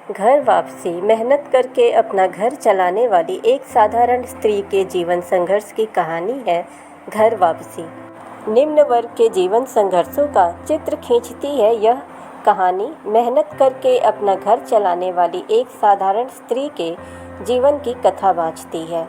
घर वापसी मेहनत करके अपना घर चलाने वाली एक साधारण स्त्री के जीवन संघर्ष की कहानी है घर वापसी। निम्न वर्ग के जीवन संघर्षों का चित्र खींचती है यह कहानी। मेहनत करके अपना घर चलाने वाली एक साधारण स्त्री के जीवन की कथा बाँचती है।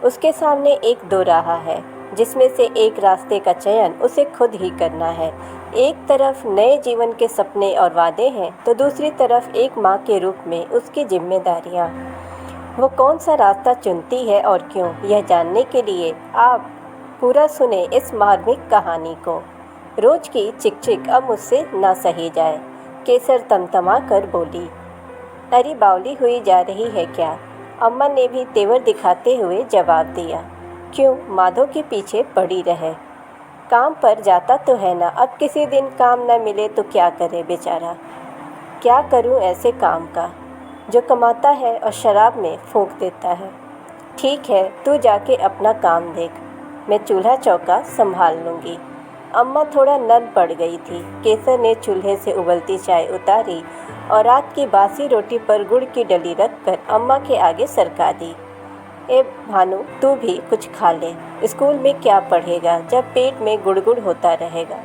उसके सामने एक दोराहा है जिसमें से एक रास्ते का चयन उसे खुद ही करना है। एक तरफ नए जीवन के सपने और वादे हैं तो दूसरी तरफ एक माँ के रूप में उसकी जिम्मेदारियाँ। वो कौन सा रास्ता चुनती है और क्यों, यह जानने के लिए आप पूरा सुने इस मार्मिक कहानी को। रोज की चिकचिक अब मुझसे ना सही जाए, केसर तमतमा कर बोली। अरे बावली हुई जा रही है क्या? अम्मा ने भी तेवर दिखाते हुए जवाब दिया। क्यों माधो के पीछे पड़ी रहे? काम पर जाता तो है ना, अब किसी दिन काम न मिले तो क्या करे बेचारा। क्या करूं ऐसे काम का जो कमाता है और शराब में फूंक देता है। ठीक है तू जाके अपना काम देख, मैं चूल्हा चौका संभाल लूँगी। अम्मा थोड़ा नर्म पड़ गई थी। केसर ने चूल्हे से उबलती चाय उतारी और रात की बासी रोटी पर गुड़ की डली रखकर अम्मा के आगे सरका दी। ए भानु, तू भी कुछ खा ले, स्कूल में क्या पढ़ेगा जब पेट में गुड़गुड़ होता रहेगा।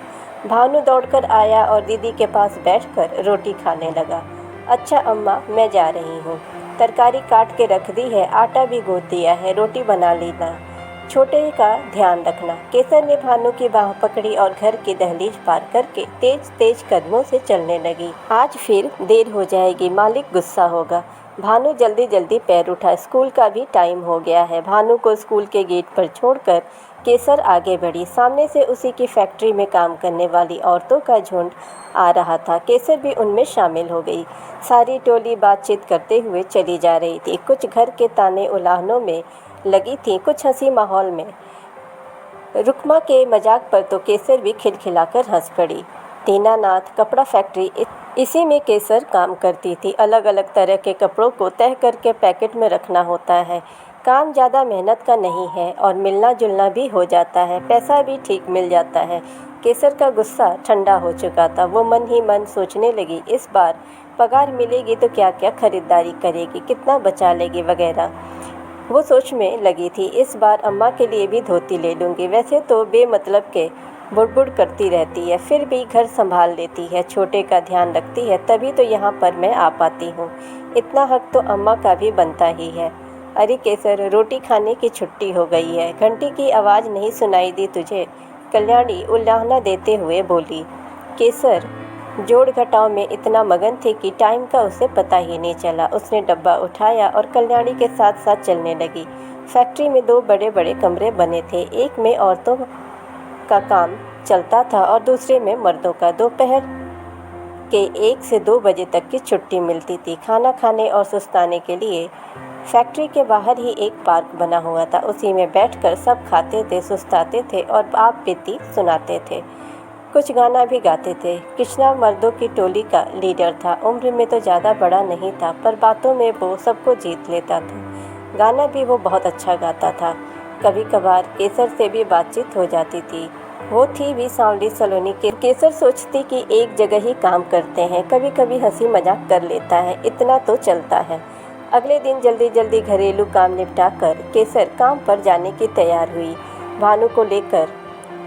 भानु दौड़कर आया और दीदी के पास बैठकर रोटी खाने लगा। अच्छा अम्मा, मैं जा रही हूँ, तरकारी काट के रख दी है, आटा भी गूँथ दिया है, रोटी बना लेना, छोटे का ध्यान रखना। केसर ने भानु की बाह पकड़ी और घर की दहलीज पार करके तेज तेज कदमों से चलने लगी। आज फिर देर हो जाएगी, मालिक गुस्सा होगा। भानु जल्दी जल्दी पैर उठा, स्कूल का भी टाइम हो गया है। भानु को स्कूल के गेट पर छोड़कर केसर आगे बढ़ी। सामने से उसी की फैक्ट्री में काम करने वाली औरतों का झुंड आ रहा था। केसर भी उनमें शामिल हो गई। सारी टोली बातचीत करते हुए चली जा रही थी। कुछ घर के ताने उलाहनों में लगी थी, कुछ हंसी माहौल में। रुकमा के मजाक पर तो केसर भी खिलखिलाकर हंस पड़ी। दीनानाथ कपड़ा फैक्ट्री, इसी में केसर काम करती थी। अलग अलग तरह के कपड़ों को तह करके पैकेट में रखना होता है। काम ज़्यादा मेहनत का नहीं है और मिलना जुलना भी हो जाता है, पैसा भी ठीक मिल जाता है। केसर का गुस्सा ठंडा हो चुका था। वो मन ही मन सोचने लगी, इस बार पगार मिलेगी तो क्या क्या खरीदारी करेगी, कितना बचा लेगी वगैरह। वो सोच में लगी थी, इस बार अम्मा के लिए भी धोती ले लूँगी। वैसे तो बेमतलब के बुड़बुड़ करती रहती है, फिर भी घर संभाल लेती है, छोटे का ध्यान रखती है, तभी तो यहाँ पर मैं आ पाती हूँ। इतना हक तो अम्मा का भी बनता ही है। अरे केसर, रोटी खाने की छुट्टी हो गई है, घंटी की आवाज़ नहीं सुनाई दी तुझे? कल्याणी उल्लाहना देते हुए बोली। केसर जोड़ घटाव में इतना मगन थे कि टाइम का उसे पता ही नहीं चला। उसने डब्बा उठाया और कल्याणी के साथ साथ चलने लगी। फैक्ट्री में 2 बड़े बड़े कमरे बने थे, एक में औरतों का काम चलता था और दूसरे में मर्दों का। दोपहर के 1 से 2 बजे तक की छुट्टी मिलती थी। खाना खाने और सुस्ताने के लिए फैक्ट्री के बाहर ही एक पार्क बना हुआ था, उसी में बैठकर सब खाते थे, सुस्ताते थे और आप बीती सुनाते थे, कुछ गाना भी गाते थे। कृष्णा मर्दों की टोली का लीडर था। उम्र में तो ज़्यादा बड़ा नहीं था, पर बातों में वो सबको जीत लेता था। गाना भी वो बहुत अच्छा गाता था। कभी कभार केसर से भी बातचीत हो जाती थी। वो थी भी सांवली सलोनी के। केसर सोचती कि एक जगह ही काम करते हैं, कभी कभी हंसी मजाक कर लेता है, इतना तो चलता है। अगले दिन जल्दी जल्दी घरेलू काम निपटा कर केसर काम पर जाने की तैयार हुई। भानु को लेकर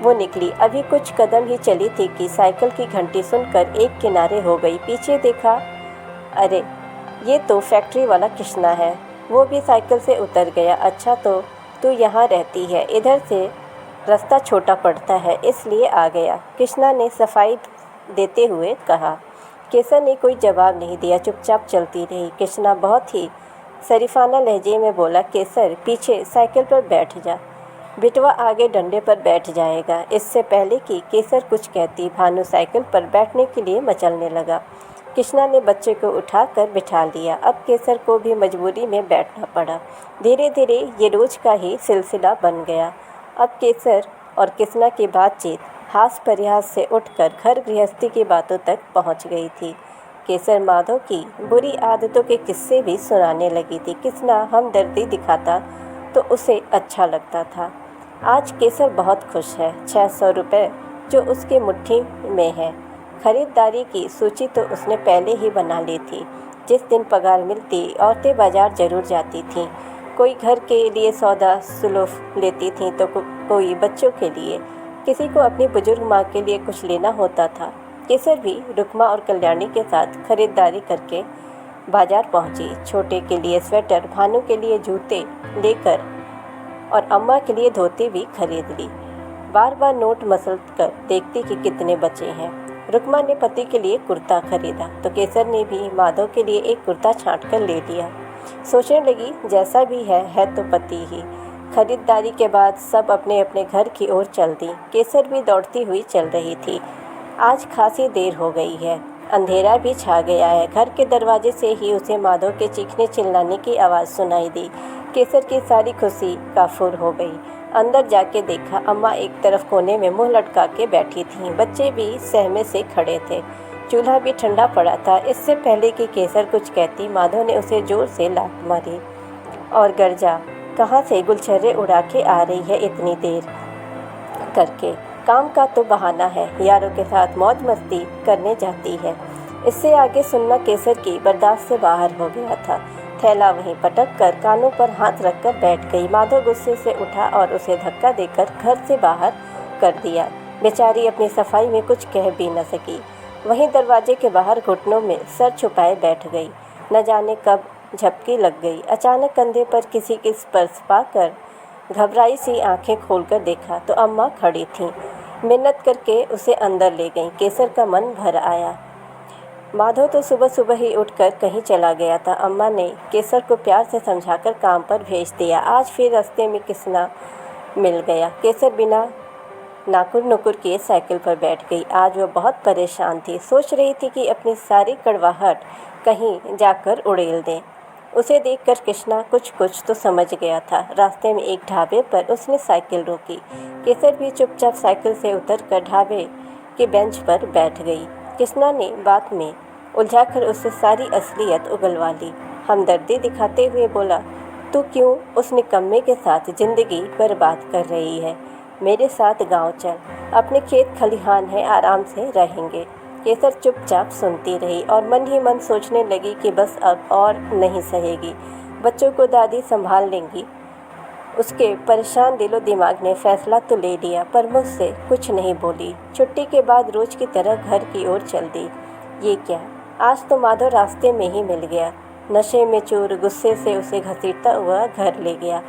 वो निकली। अभी कुछ कदम ही चली थी कि साइकिल की घंटी सुनकर एक किनारे हो गई। पीछे देखा, अरे ये तो फैक्ट्री वाला कृष्णा है। वो भी साइकिल से उतर गया। अच्छा तो तू यहाँ रहती है, इधर से रास्ता छोटा पड़ता है इसलिए आ गया, कृष्णा ने सफाई देते हुए कहा। केसर ने कोई जवाब नहीं दिया, चुपचाप चलती रही। कृष्णा बहुत ही शरीफाना लहजे में बोला, केसर पीछे साइकिल पर बैठ जा, बिटवा आगे डंडे पर बैठ जाएगा। इससे पहले कि केसर कुछ कहती, भानु साइकिल पर बैठने के लिए मचलने लगा। कृष्णा ने बच्चे को उठाकर बिठा लिया। अब केसर को भी मजबूरी में बैठना पड़ा। धीरे धीरे ये रोज का ही सिलसिला बन गया। अब केसर और कृष्णा की बातचीत हास परिहास से उठकर घर गृहस्थी की बातों तक पहुंच गई थी। केसर माधव की बुरी आदतों के किस्से भी सुनाने लगी थी। कृष्णा हमदर्दी दिखाता तो उसे अच्छा लगता था। आज केसर बहुत खुश है। 600 रुपये जो उसकी मुट्ठी में है, खरीदारी की सूची तो उसने पहले ही बना ली थी। जिस दिन पगार मिलती औरतें बाजार जरूर जाती थीं। कोई घर के लिए सौदा सुलूफ लेती थीं तो कोई बच्चों के लिए, किसी को अपनी बुजुर्ग माँ के लिए कुछ लेना होता था। केसर भी रुक्मा और कल्याणी के साथ खरीदारी करके बाजार पहुंची। छोटे के लिए स्वेटर, भानु के लिए जूते लेकर और अम्मा के लिए धोती भी खरीद ली। बार बार नोट मसल कर देखती कि कितने बचे हैं। रुक्मा ने पति के लिए कुर्ता खरीदा तो केसर ने भी माधव के लिए एक कुर्ता छांट कर ले लिया। सोचने लगी, जैसा भी है तो पति ही। खरीदारी के बाद सब अपने अपने घर की ओर चल दी। केसर भी दौड़ती हुई चल रही थी। आज खासी देर हो गई है, अंधेरा भी छा गया है। घर के दरवाजे से ही उसे माधव के चीखने चिल्लाने की आवाज़ सुनाई दी। केसर की सारी खुशी काफूर हो गई। अंदर जाके देखा, अम्मा एक तरफ कोने में मुंह लटका के बैठी थीं। बच्चे भी सहमे से खड़े थे। चूल्हा भी ठंडा पड़ा था। इससे पहले कि केसर कुछ कहती, माधव ने उसे जोर से लात मारी और गर्जा, कहाँ से गुलछर्रे उड़ा के आ रही है इतनी देर करके? काम का तो बहाना है, यारों के साथ मौज मस्ती करने जाती है। इससे आगे सुनना केसर की बर्दाश्त से बाहर हो गया था। थैला वहीं पटक कर कानों पर हाथ रखकर बैठ गई। माधव गुस्से से उठा और उसे धक्का देकर घर से बाहर कर दिया। बेचारी अपनी सफाई में कुछ कह भी न सकी। वहीं दरवाजे के बाहर घुटनों में सर छुपाए बैठ गई। न जाने कब झपकी लग गई। अचानक कंधे पर किसी के स्पर्श पाकर घबराई सी आंखें खोलकर देखा तो अम्मा खड़ी थीं। मिन्नत करके उसे अंदर ले गईं। केसर का मन भर आया। माधव तो सुबह सुबह ही उठकर कहीं चला गया था। अम्मा ने केसर को प्यार से समझाकर काम पर भेज दिया। आज फिर रास्ते में किसना मिल गया। केसर बिना नाकुर नुकुर किए साइकिल पर बैठ गई। आज वह बहुत परेशान थी। सोच रही थी कि अपनी सारी कड़वाहट कहीं जाकर उड़ेल दें। उसे देखकर कृष्णा कुछ तो समझ गया था। रास्ते में एक ढाबे पर उसने साइकिल रोकी। केसर भी चुपचाप साइकिल से उतरकर ढाबे के बेंच पर बैठ गई। कृष्णा ने बात में उलझाकर उससे सारी असलियत उगलवा ली। हमदर्दी दिखाते हुए बोला, तू क्यों उस निकम्मे के साथ ज़िंदगी बर्बाद कर रही है? मेरे साथ गांव चल, अपने खेत खलिहान है, आराम से रहेंगे। केसर चुपचाप सुनती रही और मन ही मन सोचने लगी कि बस अब और नहीं सहेगी। बच्चों को दादी संभाल लेंगी। उसके परेशान दिलो दिमाग ने फैसला तो ले लिया, पर मुझसे कुछ नहीं बोली। छुट्टी के बाद रोज की तरह घर की ओर चल दी। ये क्या, आज तो माधव रास्ते में ही मिल गया। नशे में चूर गुस्से से उसे घसीटता हुआ घर ले गया।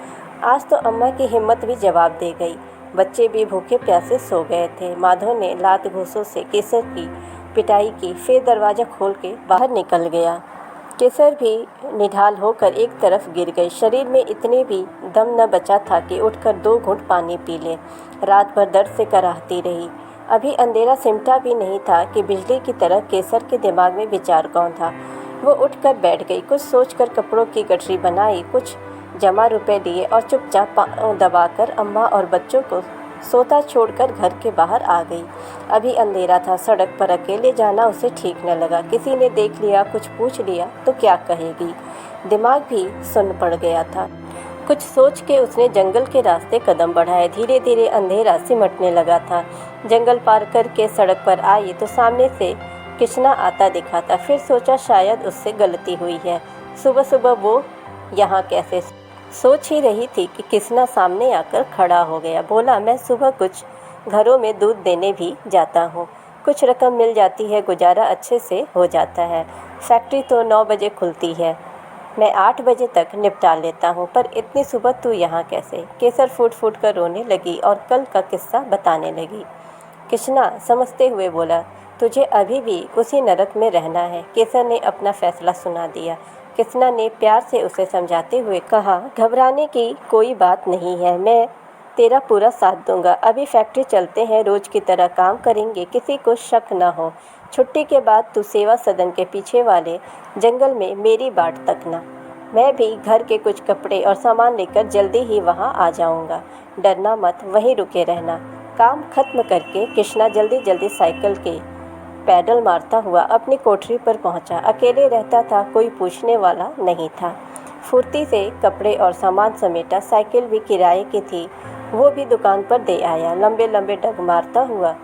आज तो अम्मा की हिम्मत भी जवाब दे गई। बच्चे भी भूखे प्यासे सो गए थे। माधव ने लात घूंसों से केसर की पिटाई की, फिर दरवाज़ा खोल के बाहर निकल गया। केसर भी निढाल होकर एक तरफ गिर गई। शरीर में इतने भी दम न बचा था कि उठकर 2 घूंट पानी पी ले। रात भर दर्द से कराहती रही। अभी अंधेरा सिमटा भी नहीं था कि बिजली की तरह केसर के दिमाग में विचार कौन था। वो उठकर बैठ गई। कुछ सोचकर कपड़ों की गठरी बनाई, कुछ जमा रुपए लिए और चुपचाप पाँव दबाकर अम्मा और बच्चों को सोता छोड़कर घर के बाहर आ गई। अभी अंधेरा था। सड़क पर अकेले जाना उसे ठीक न लगा। किसी ने देख लिया, कुछ पूछ लिया तो क्या कहेगी। दिमाग भी सुन्न पड़ गया था। कुछ सोच के उसने जंगल के रास्ते कदम बढ़ाए। धीरे धीरे अंधेरा सिमटने लगा था। जंगल पार करके सड़क पर आई तो सामने से कृष्णा आता दिखा था। फिर सोचा शायद उससे गलती हुई है। सुबह सुबह वो यहाँ कैसे? सोच ही रही थी कि कृष्णा सामने आकर खड़ा हो गया। बोला, मैं सुबह कुछ घरों में दूध देने भी जाता हूँ। कुछ रकम मिल जाती है, गुजारा अच्छे से हो जाता है। फैक्ट्री तो 9 बजे खुलती है, मैं 8 बजे तक निपटा लेता हूँ, पर इतनी सुबह तू यहाँ कैसे? केसर फूट फूट कर रोने लगी और कल का किस्सा बताने लगी। कृष्णा समझते हुए बोला, तुझे अभी भी उसी नरक में रहना है। केसर ने अपना फैसला सुना दिया। कृष्णा ने प्यार से उसे समझाते हुए कहा, घबराने की कोई बात नहीं है, मैं तेरा पूरा साथ दूंगा। अभी फैक्ट्री चलते हैं, रोज की तरह काम करेंगे, किसी को शक न हो। छुट्टी के बाद तू सेवा सदन के पीछे वाले जंगल में मेरी बाट तकना। मैं भी घर के कुछ कपड़े और सामान लेकर जल्दी ही वहाँ आ जाऊँगा। डरना मत, वहीं रुके रहना। काम खत्म करके कृष्णा जल्दी जल्दी साइकिल के पैडल मारता हुआ अपनी कोठरी पर पहुंचा। अकेले रहता था, कोई पूछने वाला नहीं था। फुर्ती से कपड़े और सामान समेटा। साइकिल भी किराए की थी, वो भी दुकान पर दे आया। लंबे लंबे डग मारता हुआ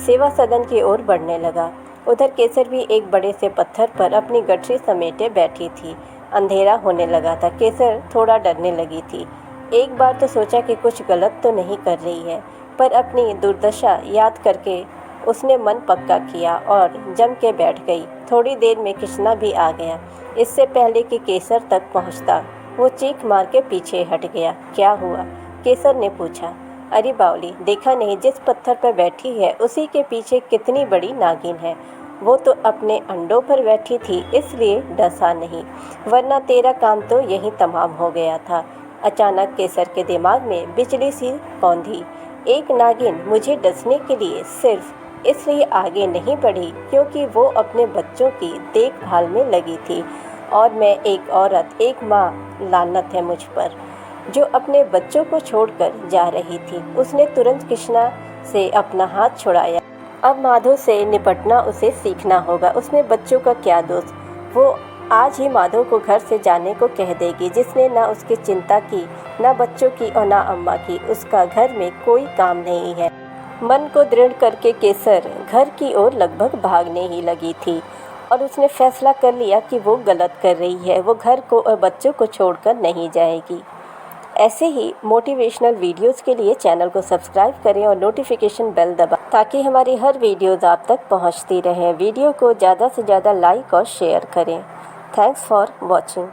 सेवा सदन की ओर बढ़ने लगा। उधर केसर भी एक बड़े से पत्थर पर अपनी गठरी समेटे बैठी थी। अंधेरा होने लगा था। केसर थोड़ा डरने लगी थी। एक बार तो सोचा कि कुछ गलत तो नहीं कर रही है, पर अपनी दुर्दशा याद करके उसने मन पक्का किया और जम के बैठ गई। थोड़ी देर में कृष्णा भी आ गया। इससे पहले कि केसर तक पहुंचता, वो चीख मार के पीछे हट गया। क्या हुआ? केसर ने पूछा। अरे बावली, देखा नहीं जिस पत्थर पर बैठी है उसी के पीछे कितनी बड़ी नागिन है। वो तो अपने अंडों पर बैठी थी, इसलिए डसा नहीं, वरना तेरा काम तो यहीं तमाम हो गया था। अचानक केसर के दिमाग में बिजली सी कौंधी। एक नागिन मुझे डसने के लिए सिर्फ इसलिए आगे नहीं बढ़ी क्योंकि वो अपने बच्चों की देखभाल में लगी थी, और मैं एक औरत, एक माँ, लानत है मुझ पर, जो अपने बच्चों को छोड़कर जा रही थी। उसने तुरंत कृष्णा से अपना हाथ छुड़ाया। अब माधो से निपटना उसे सीखना होगा। उसमें बच्चों का क्या दोष? वो आज ही माधो को घर से जाने को कह देगी, जिसने ना उसकी चिंता की, ना बच्चों की और ना अम्मा की। उसका घर में कोई काम नहीं है। मन को दृढ़ करके केसर घर की ओर लगभग भागने ही लगी थी और उसने फैसला कर लिया कि वो गलत कर रही है। वो घर को और बच्चों को छोड़कर नहीं जाएगी। ऐसे ही मोटिवेशनल वीडियोस के लिए चैनल को सब्सक्राइब करें और नोटिफिकेशन बेल दबाएं ताकि हमारी हर वीडियोस आप तक पहुंचती रहें। वीडियो को ज़्यादा से ज़्यादा लाइक और शेयर करें। Thanks for watching.